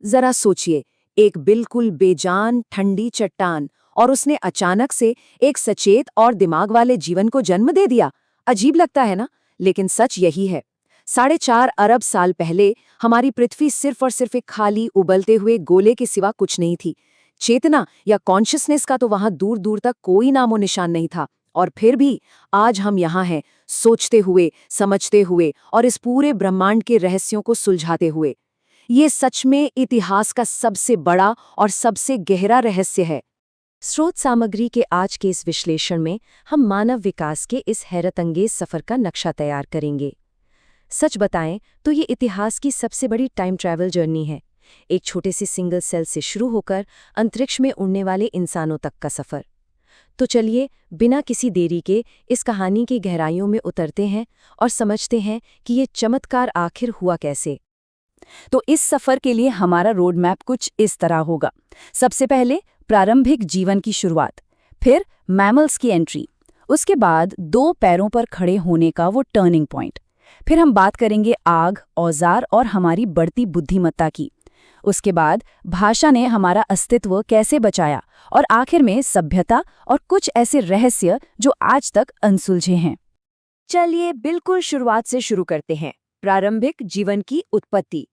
जरा सोचिए, एक बिल्कुल बेजान ठंडी चट्टान और उसने अचानक से एक सचेत और दिमाग वाले जीवन को जन्म दे दिया। अजीब लगता है ना, लेकिन सच यही है। 4.5 अरब साल पहले हमारी पृथ्वी सिर्फ और सिर्फ एक खाली उबलते हुए गोले के सिवा कुछ नहीं थी। चेतना या कॉन्शियसनेस का तो वहां दूर दूर तक कोई नामो निशान नहीं था। और फिर भी आज हम यहाँ हैं, सोचते हुए, समझते हुए और इस पूरे ब्रह्मांड के रहस्यों को सुलझाते हुए। ये सच में इतिहास का सबसे बड़ा और सबसे गहरा रहस्य है। स्रोत सामग्री के आज के इस विश्लेषण में हम मानव विकास के इस हैरतअंगेज सफर का नक्शा तैयार करेंगे। सच बताएं तो ये इतिहास की सबसे बड़ी टाइम ट्रैवल जर्नी है। एक छोटे से सिंगल सेल से शुरू होकर अंतरिक्ष में उड़ने वाले इंसानों तक का सफर। तो चलिए बिना किसी देरी के इस कहानी की गहराइयों में उतरते हैं और समझते हैं कि ये चमत्कार आखिर हुआ कैसे। तो इस सफर के लिए हमारा रोड मैप कुछ इस तरह होगा। सबसे पहले प्रारंभिक जीवन की शुरुआत, फिर मैमल्स की एंट्री, उसके बाद 2 पैरों पर खड़े होने का वो टर्निंग पॉइंट, फिर हम बात करेंगे आग, औजार और हमारी बढ़ती बुद्धिमत्ता की। उसके बाद भाषा ने हमारा अस्तित्व कैसे बचाया और आखिर में सभ्यता और कुछ ऐसे रहस्य जो आज तक अनसुलझे हैं। चलिए बिल्कुल शुरुआत से शुरू करते हैं, प्रारंभिक जीवन की उत्पत्ति।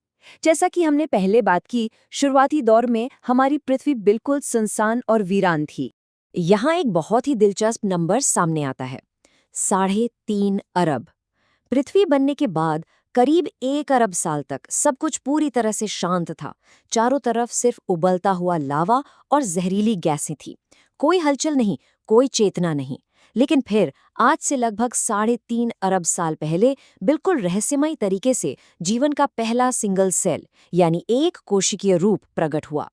जैसा कि हमने पहले बात की, शुरुआती दौर में हमारी पृथ्वी बिल्कुल सुनसान और वीरान थी। यहाँ एक बहुत ही दिलचस्प नंबर सामने आता है, 3.5 अरब। पृथ्वी बनने के बाद करीब 1 अरब साल तक सब कुछ पूरी तरह से शांत था। चारों तरफ सिर्फ उबलता हुआ लावा और जहरीली गैसें थी। कोई हलचल नहीं, कोई चेतना नहीं। लेकिन फिर आज से लगभग 3.5 अरब साल पहले बिल्कुल रहस्यमय तरीके से जीवन का पहला सिंगल सेल यानी एक कोशिकीय रूप प्रकट हुआ।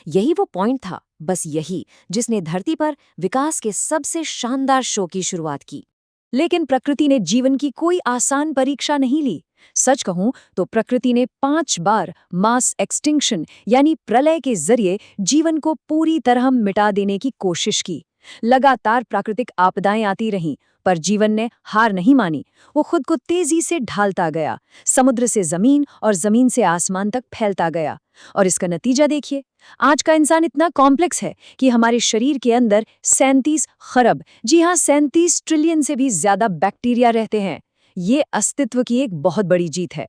यही वो पॉइंट था, बस यही, जिसने धरती पर विकास के सबसे शानदार शो की शुरुआत की। लेकिन प्रकृति ने जीवन की कोई आसान परीक्षा नहीं ली। सच कहूं तो प्रकृति ने 5 बार मास एक्सटिंक्शन यानी प्रलय के जरिए जीवन को पूरी तरह मिटा देने की कोशिश की। लगातार प्राकृतिक आपदाएं आती रहीं, पर जीवन ने हार नहीं मानी। वो खुद को तेजी से ढालता गया, समुद्र से जमीन और जमीन से आसमान तक फैलता गया। और इसका नतीजा देखिए, आज का इंसान इतना कॉम्प्लेक्स है कि हमारे शरीर के अंदर 37 खरब, जी हाँ 37 ट्रिलियन से भी ज्यादा बैक्टीरिया रहते हैं। ये अस्तित्व की एक बहुत बड़ी जीत है।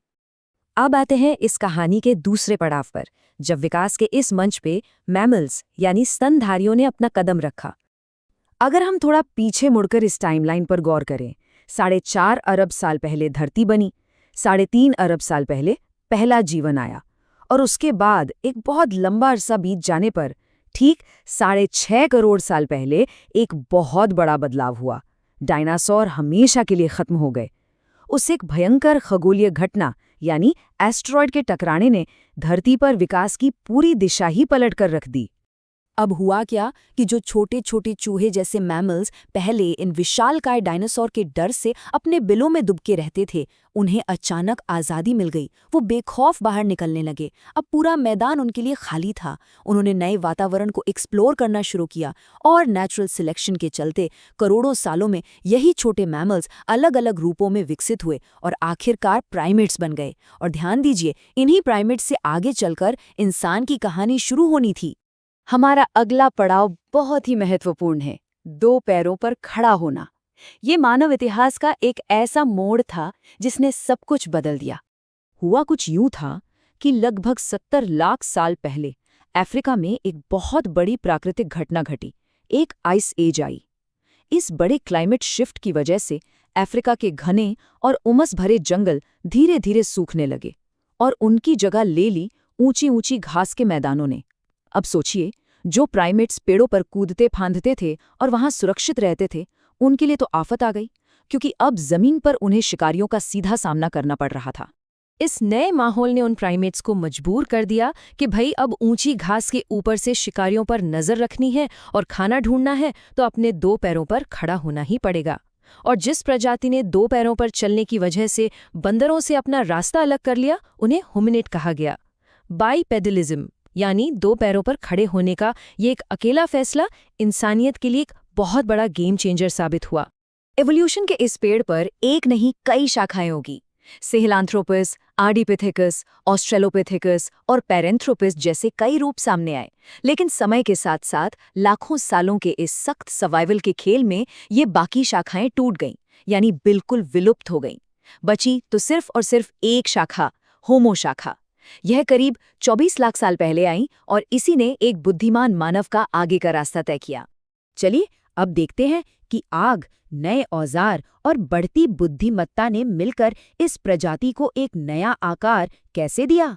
अब आते हैं इस कहानी के दूसरे पड़ाव पर, जब विकास के इस मंच पे मैमल्स यानी स्तनधारियों ने अपना कदम रखा। अगर हम थोड़ा पीछे मुड़कर इस टाइमलाइन पर गौर करें, 4.5 अरब साल पहले धरती बनी, 3.5 अरब साल पहले पहला जीवन आया, और उसके बाद एक बहुत लंबा अरसा बीत जाने पर ठीक 6.5 करोड़ साल पहले एक बहुत बड़ा बदलाव हुआ। डायनासोर हमेशा के लिए खत्म हो गए। उस एक भयंकर खगोलीय घटना यानी एस्टेरॉयड के टकराने ने धरती पर विकास की पूरी दिशा ही पलट कर रख दी। अब हुआ क्या कि जो छोटे छोटे चूहे जैसे मैमल्स पहले इन विशालकाय डायनासोर के डर से अपने बिलों में दुबके रहते थे, उन्हें अचानक आज़ादी मिल गई। वो बेखौफ बाहर निकलने लगे। अब पूरा मैदान उनके लिए खाली था। उन्होंने नए वातावरण को एक्सप्लोर करना शुरू किया और नेचुरल सिलेक्शन के चलते करोड़ों सालों में यही छोटे मैमल्स अलग अलग रूपों में विकसित हुए और आखिरकार प्राइमेट्स बन गए। और ध्यान दीजिए, इन्हीं प्राइमेट्स से आगे चलकर इंसान की कहानी शुरू होनी थी। हमारा अगला पड़ाव बहुत ही महत्वपूर्ण है, 2 पैरों पर खड़ा होना। ये मानव इतिहास का एक ऐसा मोड़ था जिसने सब कुछ बदल दिया। हुआ कुछ यूं था कि लगभग 70 लाख साल पहले अफ्रीका में एक बहुत बड़ी प्राकृतिक घटना घटी, एक आइस एज आई। इस बड़े क्लाइमेट शिफ्ट की वजह से अफ्रीका के घने और उमस भरे जंगल धीरे धीरे सूखने लगे और उनकी जगह ले ली ऊंची ऊंची घास के मैदानों ने। अब सोचिए, जो प्राइमेट्स पेड़ों पर कूदते फांदते थे और वहां सुरक्षित रहते थे, उनके लिए तो आफत आ गई, क्योंकि अब जमीन पर उन्हें शिकारियों का सीधा सामना करना पड़ रहा था। इस नए माहौल ने उन प्राइमेट्स को मजबूर कर दिया कि भाई अब ऊंची घास के ऊपर से शिकारियों पर नजर रखनी है और खाना ढूंढना है तो अपने 2 पैरों पर खड़ा होना ही पड़ेगा। और जिस प्रजाति ने 2 पैरों पर चलने की वजह से बंदरों से अपना रास्ता अलग कर लिया, उन्हें होमिनिड कहा गया। बाइपेडलिज्म यानी 2 पैरों पर खड़े होने का ये एक अकेला फैसला इंसानियत के लिए एक बहुत बड़ा गेम चेंजर साबित हुआ। एवोल्यूशन के इस पेड़ पर एक नहीं कई शाखाएं होगी। सेहेलांथ्रोपस, आर्डिपिथेकस, ऑस्ट्रेलोपिथेकस और पेरेंथ्रोपस जैसे कई रूप सामने आए, लेकिन समय के साथ साथ लाखों सालों के इस सख्त सर्वाइवल के खेल में ये बाकी शाखाएं टूट गईं, यानी बिल्कुल विलुप्त हो गईं। बची तो सिर्फ और सिर्फ एक शाखा, होमो शाखा। यह करीब 24 लाख साल पहले आई और इसी ने एक बुद्धिमान मानव का आगे का रास्ता तय किया। चलिए अब देखते हैं कि आग, नए औजार और बढ़ती बुद्धिमत्ता ने मिलकर इस प्रजाति को एक नया आकार कैसे दिया।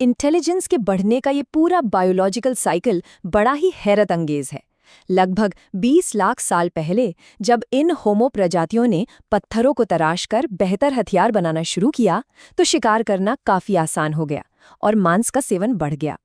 इंटेलिजेंस के बढ़ने का ये पूरा बायोलॉजिकल साइकिल बड़ा ही हैरत अंगेज है। लगभग 20 लाख साल पहले जब इन होमो प्रजातियों ने पत्थरों को तराशकर बेहतर हथियार बनाना शुरू किया, तो शिकार करना काफी आसान हो गया और मांस का सेवन बढ़ गया।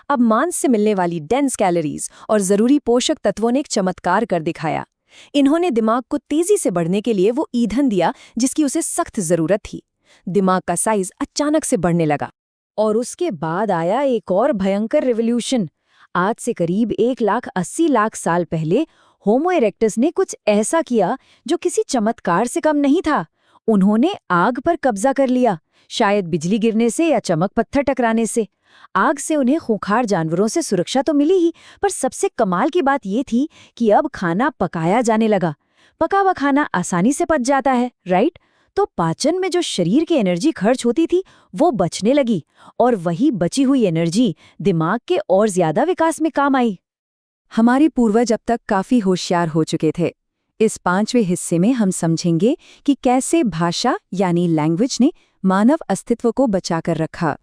अब मांस से मिलने वाली डेंस कैलोरीज और जरूरी पोषक तत्वों ने एक चमत्कार कर दिखाया। इन्होंने दिमाग को तेजी से बढ़ने के लिए वो ईंधन दिया जिसकी उसे सख्त जरूरत थी। दिमाग का साइज अचानक से बढ़ने लगा और उसके बाद आया एक और भयंकर रिवॉल्यूशन। आज से करीब 1,80,00,000 साल पहले होमो इरेक्टस ने कुछ ऐसा किया जो किसी चमत्कार से कम नहीं था। उन्होंने आग पर कब्जा कर लिया, शायद बिजली गिरने से या चमक पत्थर टकराने से। आग से उन्हें खूंखार जानवरों से सुरक्षा तो मिली ही, पर सबसे कमाल की बात ये थी कि अब खाना पकाया जाने लगा। पका हुआ खाना आसानी से पच जाता है, राइट? तो पाचन में जो शरीर की एनर्जी खर्च होती थी वो बचने लगी और वही बची हुई एनर्जी दिमाग के और ज्यादा विकास में काम आई। हमारे पूर्वज अब तक काफी होशियार हो चुके थे। इस 5वें हिस्से में हम समझेंगे कि कैसे भाषा यानी लैंग्वेज ने मानव अस्तित्व को बचाकर रखा।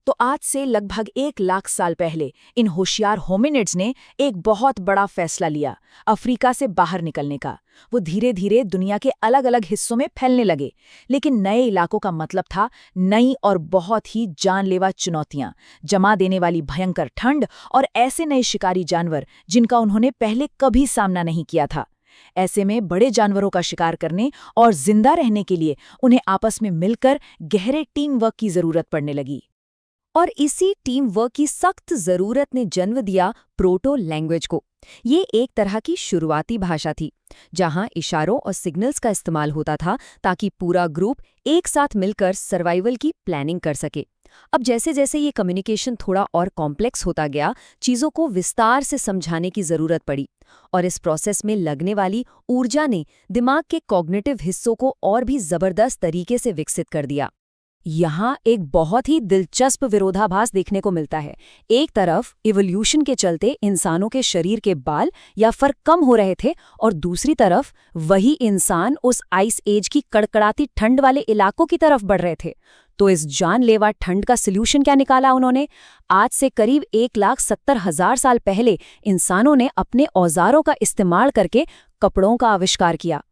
तो आज से लगभग 1 लाख साल पहले इन होशियार होमिनिड्स ने एक बहुत बड़ा फैसला लिया, अफ्रीका से बाहर निकलने का। वो धीरे धीरे दुनिया के अलग अलग हिस्सों में फैलने लगे, लेकिन नए इलाकों का मतलब था नई और बहुत ही जानलेवा चुनौतियां, जमा देने वाली भयंकर ठंड और ऐसे नए शिकारी जानवर जिनका उन्होंने पहले कभी सामना नहीं किया था। ऐसे में बड़े जानवरों का शिकार करने और जिंदा रहने के लिए उन्हें आपस में मिलकर गहरे टीम वर्क की जरूरत पड़ने लगी। और इसी टीम वर्क की सख्त जरूरत ने जन्म दिया प्रोटो लैंग्वेज को। ये एक तरह की शुरुआती भाषा थी, जहां इशारों और सिग्नल्स का इस्तेमाल होता था ताकि पूरा ग्रुप एक साथ मिलकर सर्वाइवल की प्लानिंग कर सके। अब जैसे जैसे ये कम्युनिकेशन थोड़ा और कॉम्प्लेक्स होता गया, चीज़ों को विस्तार से समझाने की ज़रूरत पड़ी और इस प्रोसेस में लगने वाली ऊर्जा ने दिमाग के कॉग्निटिव हिस्सों को और भी ज़बरदस्त तरीके से विकसित कर दिया। यहाँ एक बहुत ही दिलचस्प विरोधाभास देखने को मिलता है। एक तरफ इवोल्यूशन के चलते इंसानों के शरीर के बाल या फर कम हो रहे थे और दूसरी तरफ वही इंसान उस आइस एज की कड़कड़ाती ठंड वाले इलाकों की तरफ बढ़ रहे थे। तो इस जानलेवा ठंड का सल्यूशन क्या निकाला उन्होंने? आज से करीब 1,70,000 साल पहले इंसानों ने अपने औजारों का इस्तेमाल करके कपड़ों का आविष्कार किया।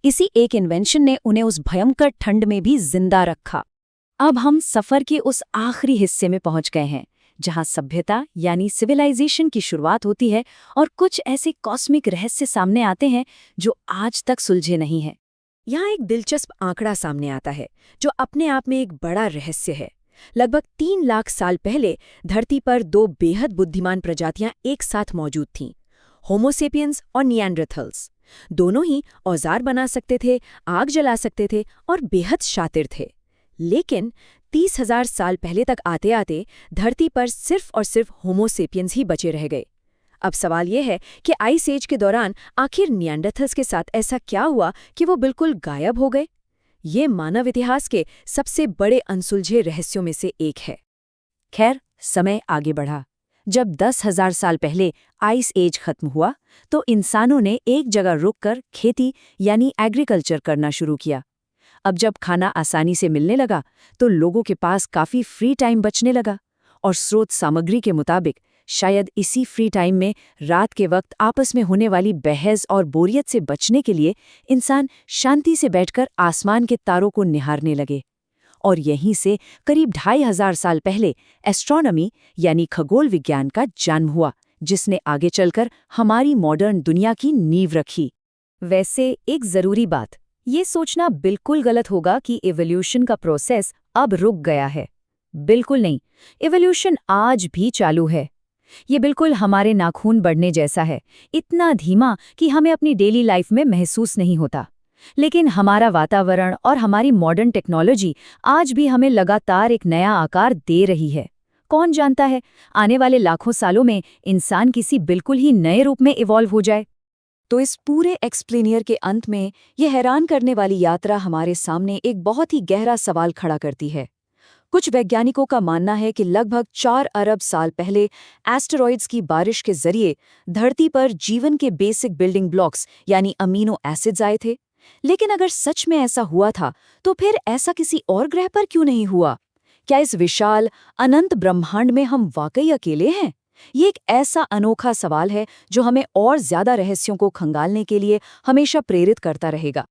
इसी एक इन्वेंशन ने उन्हें उस भयंकर ठंड में भी जिंदा रखा। अब हम सफर के उस आखिरी हिस्से में पहुंच गए हैं, जहां सभ्यता यानी सिविलाइजेशन की शुरुआत होती है और कुछ ऐसे कॉस्मिक रहस्य सामने आते हैं जो आज तक सुलझे नहीं हैं। यहाँ एक दिलचस्प आंकड़ा सामने आता है जो अपने आप में एक बड़ा रहस्य है। लगभग 3 लाख साल पहले धरती पर 2 बेहद बुद्धिमान प्रजातियां एक साथ मौजूद थीं, होमोसेपियंस और निएंडरथल्स। दोनों ही औजार बना सकते थे, आग जला सकते थे और बेहद शातिर थे। लेकिन 30,000 साल पहले तक आते आते धरती पर सिर्फ और सिर्फ होमोसेपियंस ही बचे रह गए। अब सवाल यह है कि आइस एज के दौरान आखिर निएंडरथल्स के साथ ऐसा क्या हुआ कि वो बिल्कुल गायब हो गए? ये मानव इतिहास के सबसे बड़े अनसुलझे रहस्यों में से एक है। खैर, समय आगे बढ़ा। जब 10,000 साल पहले आइस एज खत्म हुआ, तो इंसानों ने एक जगह रुककर खेती यानी एग्रीकल्चर करना शुरू किया। अब जब खाना आसानी से मिलने लगा, तो लोगों के पास काफ़ी फ्री टाइम बचने लगा और स्रोत सामग्री के मुताबिक शायद इसी फ्री टाइम में रात के वक्त आपस में होने वाली बहस और बोरियत से बचने के लिए इंसान शांति से बैठकर आसमान के तारों को निहारने लगे। और यहीं से करीब 2,500 साल पहले एस्ट्रोनॉमी यानी खगोल विज्ञान का जन्म हुआ, जिसने आगे चलकर हमारी मॉडर्न दुनिया की नींव रखी। वैसे एक ज़रूरी बात, ये सोचना बिल्कुल गलत होगा कि इवोल्यूशन का प्रोसेस अब रुक गया है। बिल्कुल नहीं, इवोल्यूशन आज भी चालू है। ये बिल्कुल हमारे नाखून बढ़ने जैसा है, इतना धीमा कि हमें अपनी डेली लाइफ में महसूस नहीं होता। लेकिन हमारा वातावरण और हमारी मॉडर्न टेक्नोलॉजी आज भी हमें लगातार एक नया आकार दे रही है। कौन जानता है, आने वाले लाखों सालों में इंसान किसी बिल्कुल ही नए रूप में इवॉल्व हो जाए। तो इस पूरे एक्सप्लेनियर के अंत में यह हैरान करने वाली यात्रा हमारे सामने एक बहुत ही गहरा सवाल खड़ा करती है। कुछ वैज्ञानिकों का मानना है कि लगभग 4 अरब साल पहले एस्टेरॉइड्स की बारिश के जरिए धरती पर जीवन के बेसिक बिल्डिंग ब्लॉक्स यानी अमीनो एसिड्स आए थे। लेकिन अगर सच में ऐसा हुआ था, तो फिर ऐसा किसी और ग्रह पर क्यों नहीं हुआ? क्या इस विशाल अनंत ब्रह्मांड में हम वाकई अकेले हैं? ये एक ऐसा अनोखा सवाल है जो हमें और ज्यादा रहस्यों को खंगालने के लिए हमेशा प्रेरित करता रहेगा।